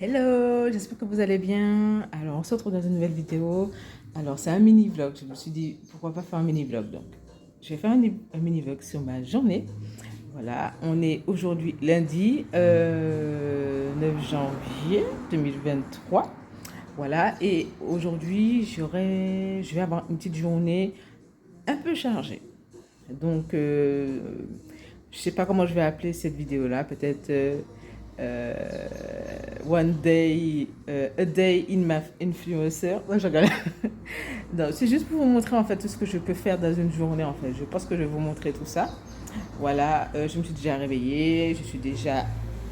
Hello, j'espère que vous allez bien. Alors, on se retrouve dans une nouvelle vidéo. Alors, c'est un mini-vlog. Je me suis dit, pourquoi pas faire un mini-vlog. Donc, je vais faire un mini-vlog sur ma journée. Voilà, on est aujourd'hui lundi 9 janvier 2023. Voilà, et aujourd'hui, je vais avoir une petite journée un peu chargée. Donc, je sais pas comment je vais appeler cette vidéo-là. Peut-être euh, One Day, A Day in my Influencer. Ouais, je regarde. Non, c'est juste pour vous montrer en fait tout ce que je peux faire dans une journée en fait. Je pense que je vais vous montrer tout ça. Voilà, je me suis déjà réveillée, je suis déjà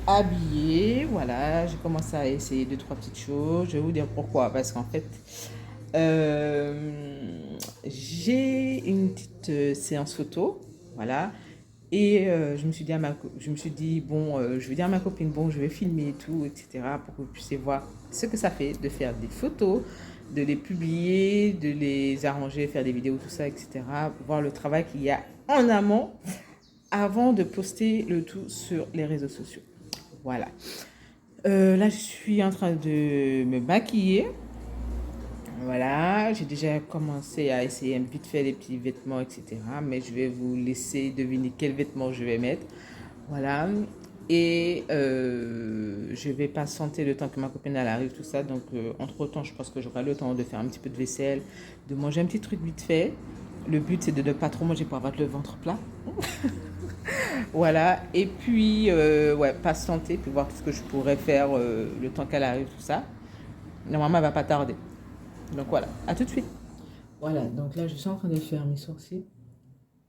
habillée. Voilà, j'ai commencé à essayer deux, trois petites choses. Je vais vous dire pourquoi. Parce qu'en fait, j'ai une petite séance photo. Voilà. Et je me suis dit, bon, je vais dire à ma copine, bon, je vais filmer et tout, etc., pour que vous puissiez voir ce que ça fait de faire des photos, de les publier, de les arranger, faire des vidéos, tout ça, etc., voir le travail qu'il y a en amont avant de poster le tout sur les réseaux sociaux. Voilà. Là, je suis en train de me maquiller. Voilà, j'ai déjà commencé à essayer un vite fait les petits vêtements, etc. Mais je vais vous laisser deviner quels vêtements je vais mettre. Voilà. Et je vais patienter le temps que ma copine elle arrive, tout ça. Donc, entre-temps, je pense que j'aurai le temps de faire un petit peu de vaisselle, de manger un petit truc vite fait. Le but, c'est de ne pas trop manger pour avoir le ventre plat. Voilà. Et puis, ouais, patienter, puis voir tout ce que je pourrais faire le temps qu'elle arrive, tout ça. Normalement, elle va pas tarder. Donc voilà, à tout de suite. Voilà, donc là je suis en train de faire mes sourcils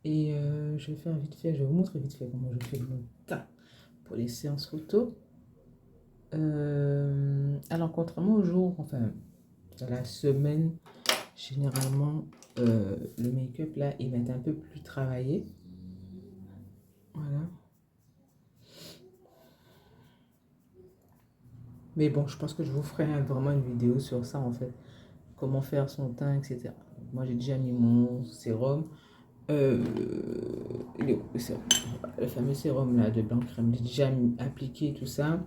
et je vais faire vite fait, je vais vous montrer vite fait comment je fais mon teint pour les séances photo. Alors contrairement au jour, enfin dans la semaine, généralement le make-up là il va être un peu plus travaillé. Voilà. Mais bon, je pense que je vous ferai vraiment une vidéo sur ça en fait. Comment faire son teint, etc. Moi j'ai déjà mis mon sérum. Euh, le fameux sérum là de blanc crème, j'ai déjà appliqué tout ça.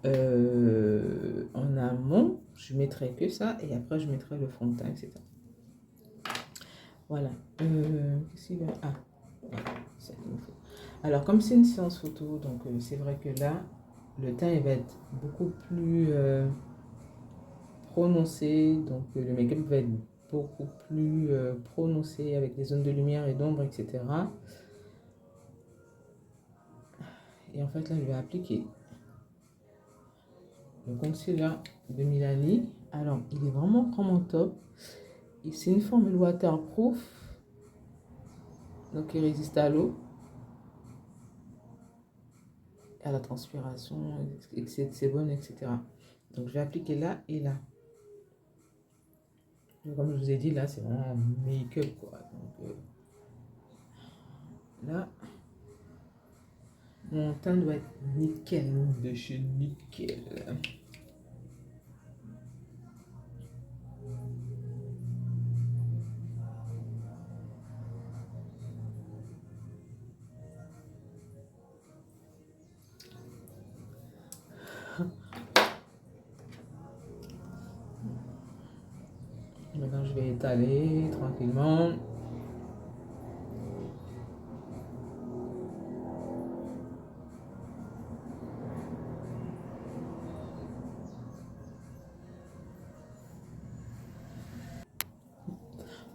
En amont, je mettrai que ça et après je mettrai le fond de teint, etc. Voilà. Qu'est-ce qu'il y a Ah, voilà, ça qu'il me faut. Alors, comme c'est une séance photo, donc c'est vrai que là, le teint il va être beaucoup plus prononcé. Donc, le make-up va être beaucoup plus prononcé avec des zones de lumière et d'ombre, etc. Et en fait, là, je vais appliquer le concealer de Milani. Alors, il est vraiment top. Et c'est une formule waterproof. Donc, il résiste à l'eau, à la transpiration, excès de sébum, etc. Donc, je vais appliquer là et là. Donc, comme je vous ai dit, là, c'est vraiment un make-up, quoi. Donc, là, mon teint doit être nickel, de chez nickel. Maintenant, je vais étaler tranquillement.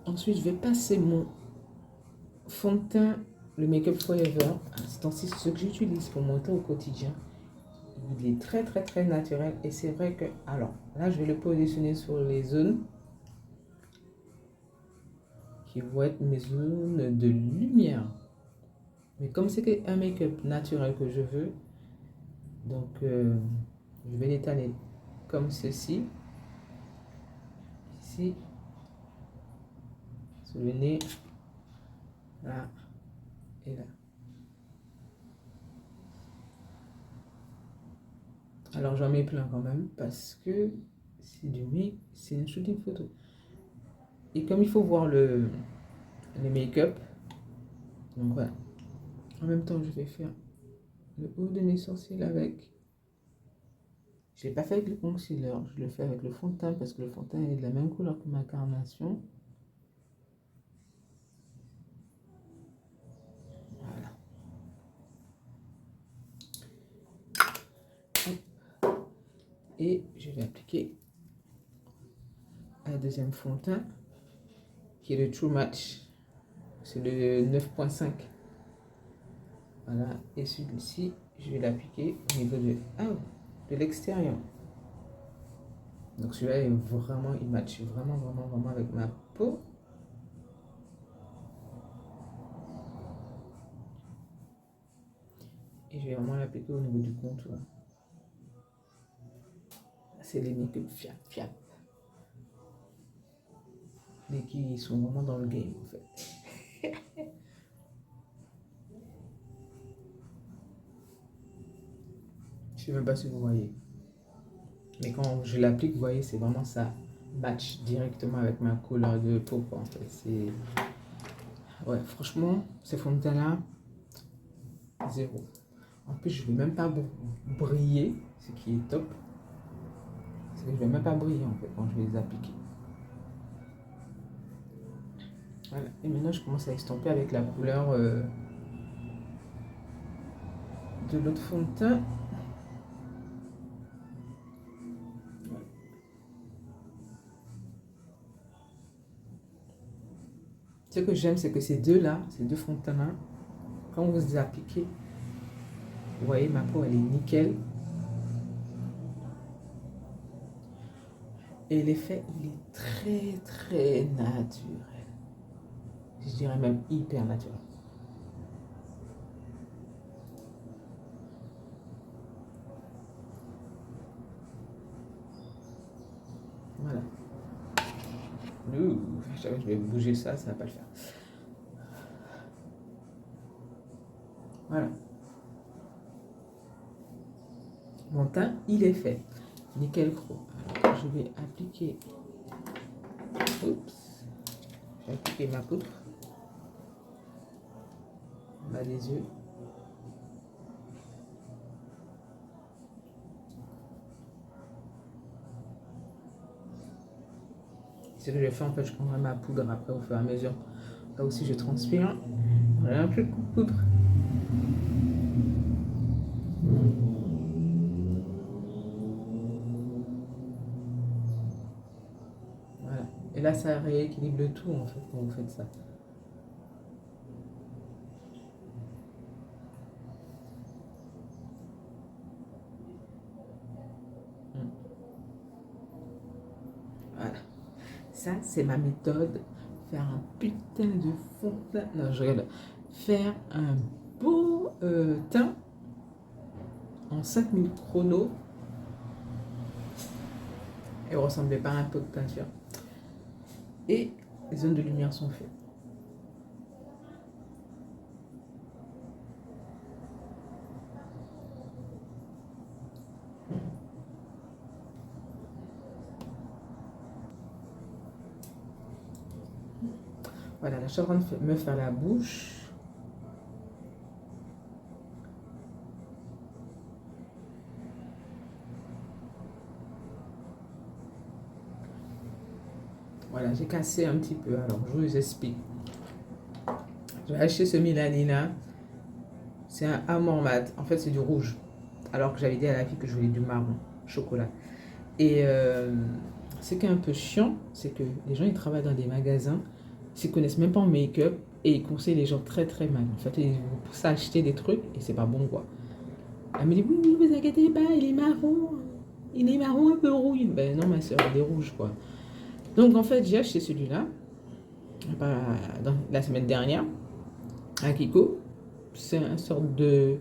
Ensuite, je vais passer mon fond de teint, le Make-up Forever. C'est ce que j'utilise pour mon teint au quotidien. Il est très naturel. Et c'est vrai que, alors là, je vais le positionner sur les zones qui vont être mes zones de lumière. Mais comme c'est un make-up naturel que je veux, donc je vais l'étaler comme ceci. Ici, sur le nez, là et là. Alors j'en mets plein quand même parce que c'est une shooting photo. Et comme il faut voir le make-up, donc voilà. En même temps, je vais faire le haut de mes sourcils avec. Je ne l'ai pas fait avec le concealer, je le fais avec le fond de teint parce que le fond de teint est de la même couleur que ma carnation. Voilà. Et je vais appliquer un deuxième fond de teint qui est le True Match. C'est le 9.5. Voilà. Et celui-ci, je vais l'appliquer au niveau de l'extérieur. Donc celui-là est vraiment, il match vraiment, vraiment, vraiment avec ma peau. Et je vais vraiment l'appliquer au niveau du contour. C'est les make-up fiap fiap. Mais qui sont vraiment dans le game en fait. Je sais même pas si vous voyez. Mais quand je l'applique, vous voyez, c'est vraiment ça. Match directement avec ma couleur de peau. En fait. C'est... Ouais, franchement, ces fonds de teint-là, zéro. En plus, je ne vais même pas briller, ce qui est top. C'est que je ne vais même pas briller en fait quand je vais les appliquer. Voilà. Et maintenant, je commence à estomper avec la couleur de l'autre fond de teint. Ce que j'aime, c'est que ces deux-là, ces deux fonds de teint-là, quand vous les appliquez, vous voyez, ma peau, elle est nickel. Et l'effet, il est très, très naturel. Je dirais même hyper naturel. Voilà. Je vais bouger ça, ça ne va pas le faire. Voilà. Mon teint, il est fait. Nickel pro. Alors, je vais appliquer. Oups. Je vais appliquer ma poudre. En bas des yeux. Ce que je vais faire, en fait, je prendrai ma poudre après au fur et à mesure. Là aussi, je transpire. Voilà un peu de poudre. Voilà. Et là, ça rééquilibre le tout, en fait, quand vous faites ça. Voilà. Ça, c'est ma méthode. Faire un putain de fond de teint. Non, je regarde. Faire un beau teint en 5000 chronos. Et vous ne ressemblez pas à un pot de peinture. Et les zones de lumière sont faites. Voilà, là, je suis en train de me faire la bouche. Voilà, j'ai cassé un petit peu. Alors, je vous explique. J'ai acheté ce Milani-là. C'est un Amor Mat. En fait, c'est du rouge. Alors que j'avais dit à la fille que je voulais du marron, chocolat. Et ce qui est un peu chiant, c'est que les gens, ils travaillent dans des magasins, ils ne connaissent même pas en make-up et ils conseillent les gens très très mal. En fait, ils vous poussent à acheter des trucs et c'est pas bon quoi. Elle me dit, oui, oui, vous inquiétez pas, il est marron. Il est marron un peu rouge. Ben non, ma soeur, il est rouge quoi. Donc en fait, j'ai acheté celui-là la semaine dernière à Kiko. C'est une sorte de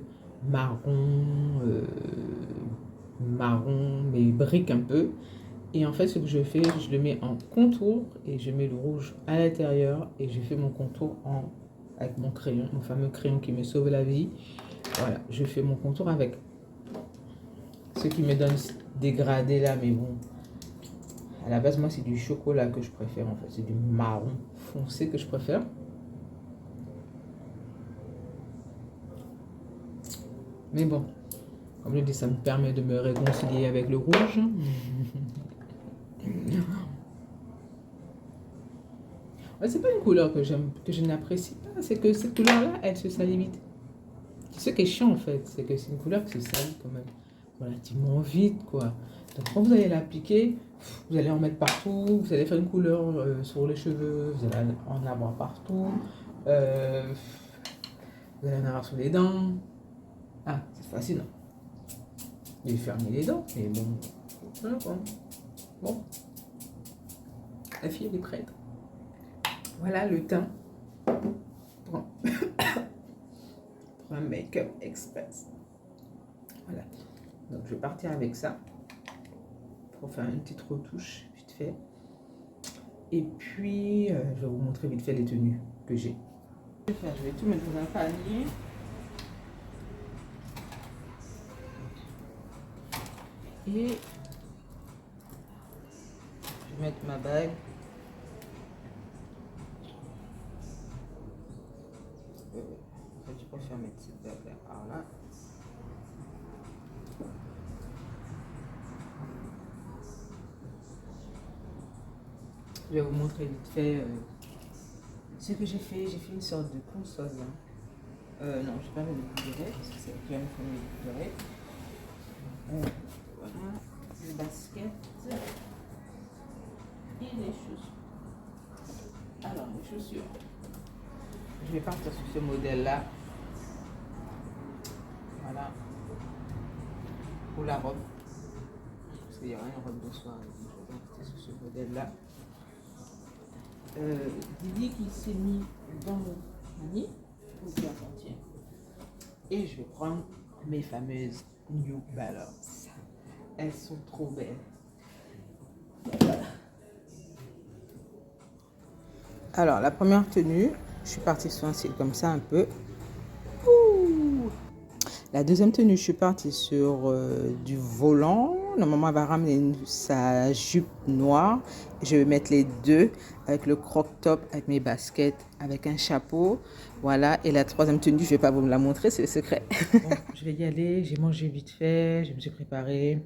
marron, marron, mais brique un peu. Et en fait, ce que je fais, je le mets en contour et je mets le rouge à l'intérieur et je fais mon contour avec mon crayon, mon fameux crayon qui me sauve la vie. Voilà, je fais mon contour avec ce qui me donne des gradés là, mais bon, à la base, moi, c'est du chocolat que je préfère en fait, c'est du marron foncé que je préfère. Mais bon, Comme je dis, ça me permet de me réconcilier avec le rouge. C'est pas une couleur que j'aime, que je n'apprécie pas, c'est que cette couleur-là, elle se salit vite. Ce qui est chiant en fait, c'est que c'est une couleur qui se salit quand même relativement vite, quoi. Donc quand vous allez l'appliquer, vous allez en mettre partout, vous allez faire une couleur sur les cheveux, vous allez en avoir partout, euh, vous allez en avoir sur les dents. Ah, c'est fascinant. Il fermer les dents, mais bon, voilà quoi. Bon, la fille elle est prête. Voilà le teint pour un make-up express. Voilà. Donc je vais partir avec ça pour faire une petite retouche vite fait. Et puis je vais vous montrer vite fait les tenues que j'ai. Je vais tout mettre dans un panier. Et je vais mettre ma bague. Je préfère mettre cette bague là par là. Je vais vous montrer vite fait ce que j'ai fait. J'ai fait une sorte de ponceuse. Non, je vais pas mettre de boucle d'oreille parce que c'est quand même comme les boucles d'oreille. Voilà, les baskets et les chaussures. Alors, les chaussures. Je vais partir sur ce modèle-là. Voilà. Pour la robe. Parce qu'il y aura une robe de soirée. Donc je vais partir sur ce modèle-là. Didi qui s'est mis dans mon panier pour bien sortir. Et je vais prendre mes fameuses New Balance. Elles sont trop belles. Voilà. Alors, la première tenue, je suis partie sur un style comme ça un peu. Ouh. La deuxième tenue, je suis partie sur du volant. Normalement, elle va ramener sa jupe noire. Je vais mettre les deux avec le croc-top, avec mes baskets, avec un chapeau. Voilà. Et la troisième tenue, je ne vais pas vous la montrer, c'est le secret. Bon, je vais y aller. J'ai mangé vite fait. Je me suis préparée.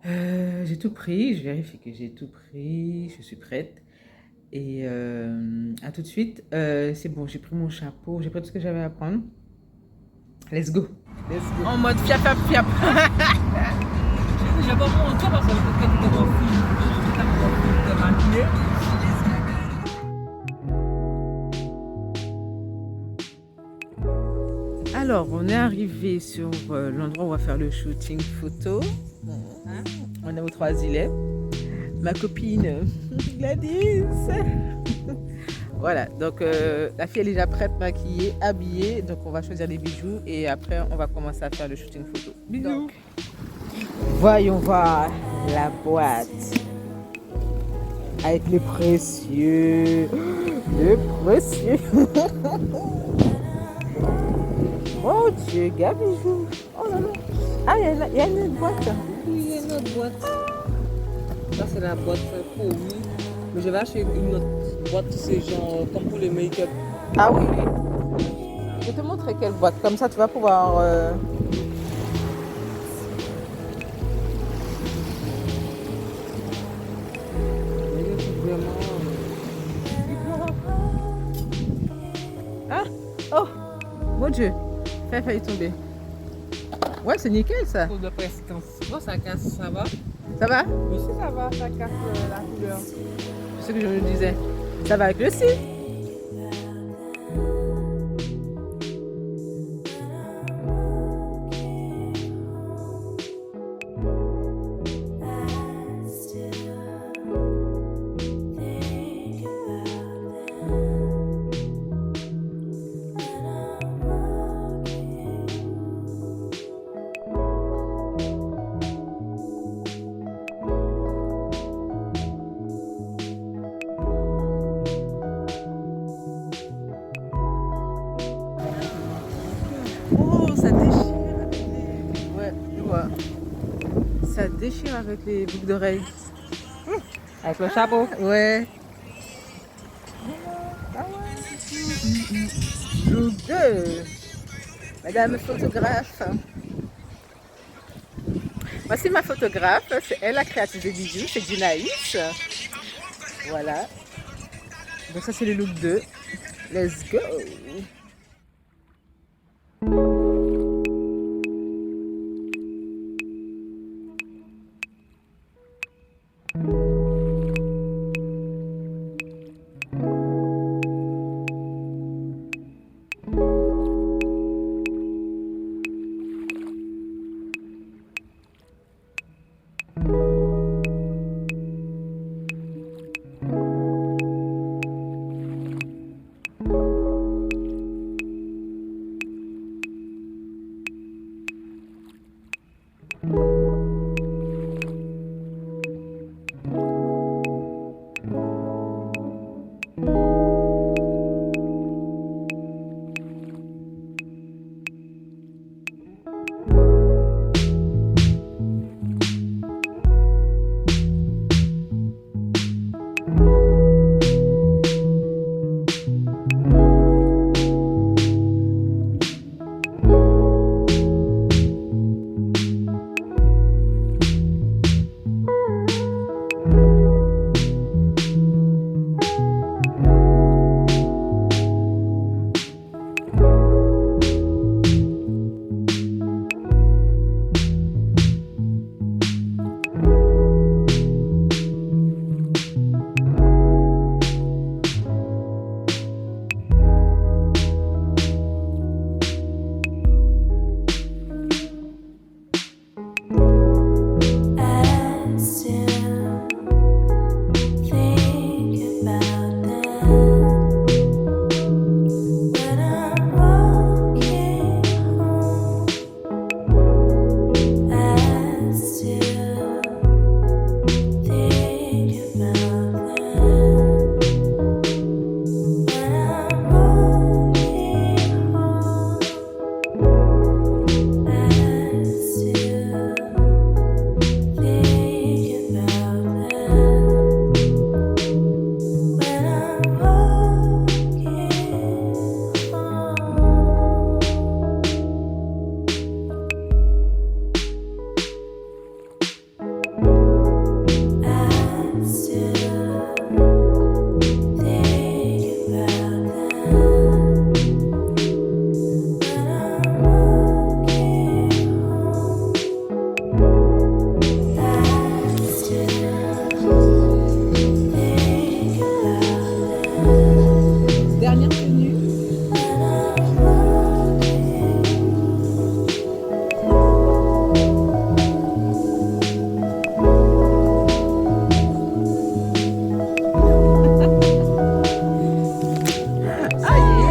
J'ai tout pris. Je vérifie que j'ai tout pris. Je suis prête. Et à tout de suite. C'est bon, j'ai pris mon chapeau. J'ai pris tout ce que j'avais à prendre. Let's go. Let's go. En mode fiap, fiap, fiap. J'ai pas montré parce que tu étais mon fille. J'étais maquillée. Alors, on est arrivé sur l'endroit où on va faire le shooting photo. On est aux Trois-Îlets. Ma copine Gladys. Voilà, donc la fille elle est déjà prête, maquillée, habillée. Donc on va choisir les bijoux et après on va commencer à faire le shooting photo. Bisous. Donc, voyons voir la boîte avec les précieux. Les précieux. Oh Dieu, gars bijoux. Oh là là. Ah, il y a une autre boîte. Oui, il y a une autre boîte. Ça c'est la boîte pour lui. Mais je vais acheter une autre boîte, c'est genre comme pour les make-up. Ah oui. Je vais te montrer quelle boîte. Comme ça tu vas pouvoir... Ah, oh, mon Dieu, ça a failli tomber. Ouais, c'est nickel ça. Pour de prestance. Bon, ça casse, ça va? Ça va? Oui, si ça va, ça casse la couleur. C'est ce que je me disais. Ça va avec le style. Oh, ça déchire avec les... Ouais, je vois. Ça déchire avec les boucles d'oreilles. Avec le chapeau? Ouais. Look good. Madame photographe. Voici ma photographe, c'est elle la créatrice des bijoux, c'est Dinaïs. Voilà. Donc ça c'est le look 2. Let's go!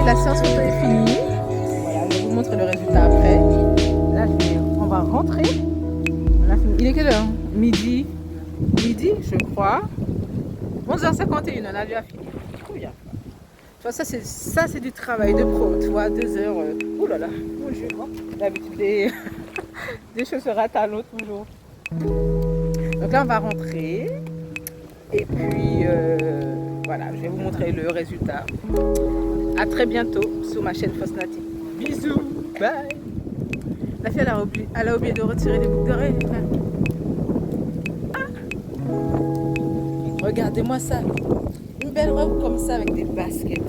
La séance photo est finie. Voilà, je vais vous montrer le résultat après. Là, on va rentrer. Il est quelle heure? Midi, je crois. 11h51, on a déjà fini. Trop bien. Tu vois, ça c'est du travail de pro. Tu vois, 2 heures. Oh là là, bonjour. D'habitude, des choses se ratent à l'autre toujours. Donc là, on va rentrer. Et puis, voilà, je vais vous montrer le résultat. À très bientôt sur ma chaîne Fosnati. Bisous, bye. La fille, elle a oublié de retirer les boucles d'oreilles. Ah. Regardez-moi ça. Une belle robe comme ça avec des baskets.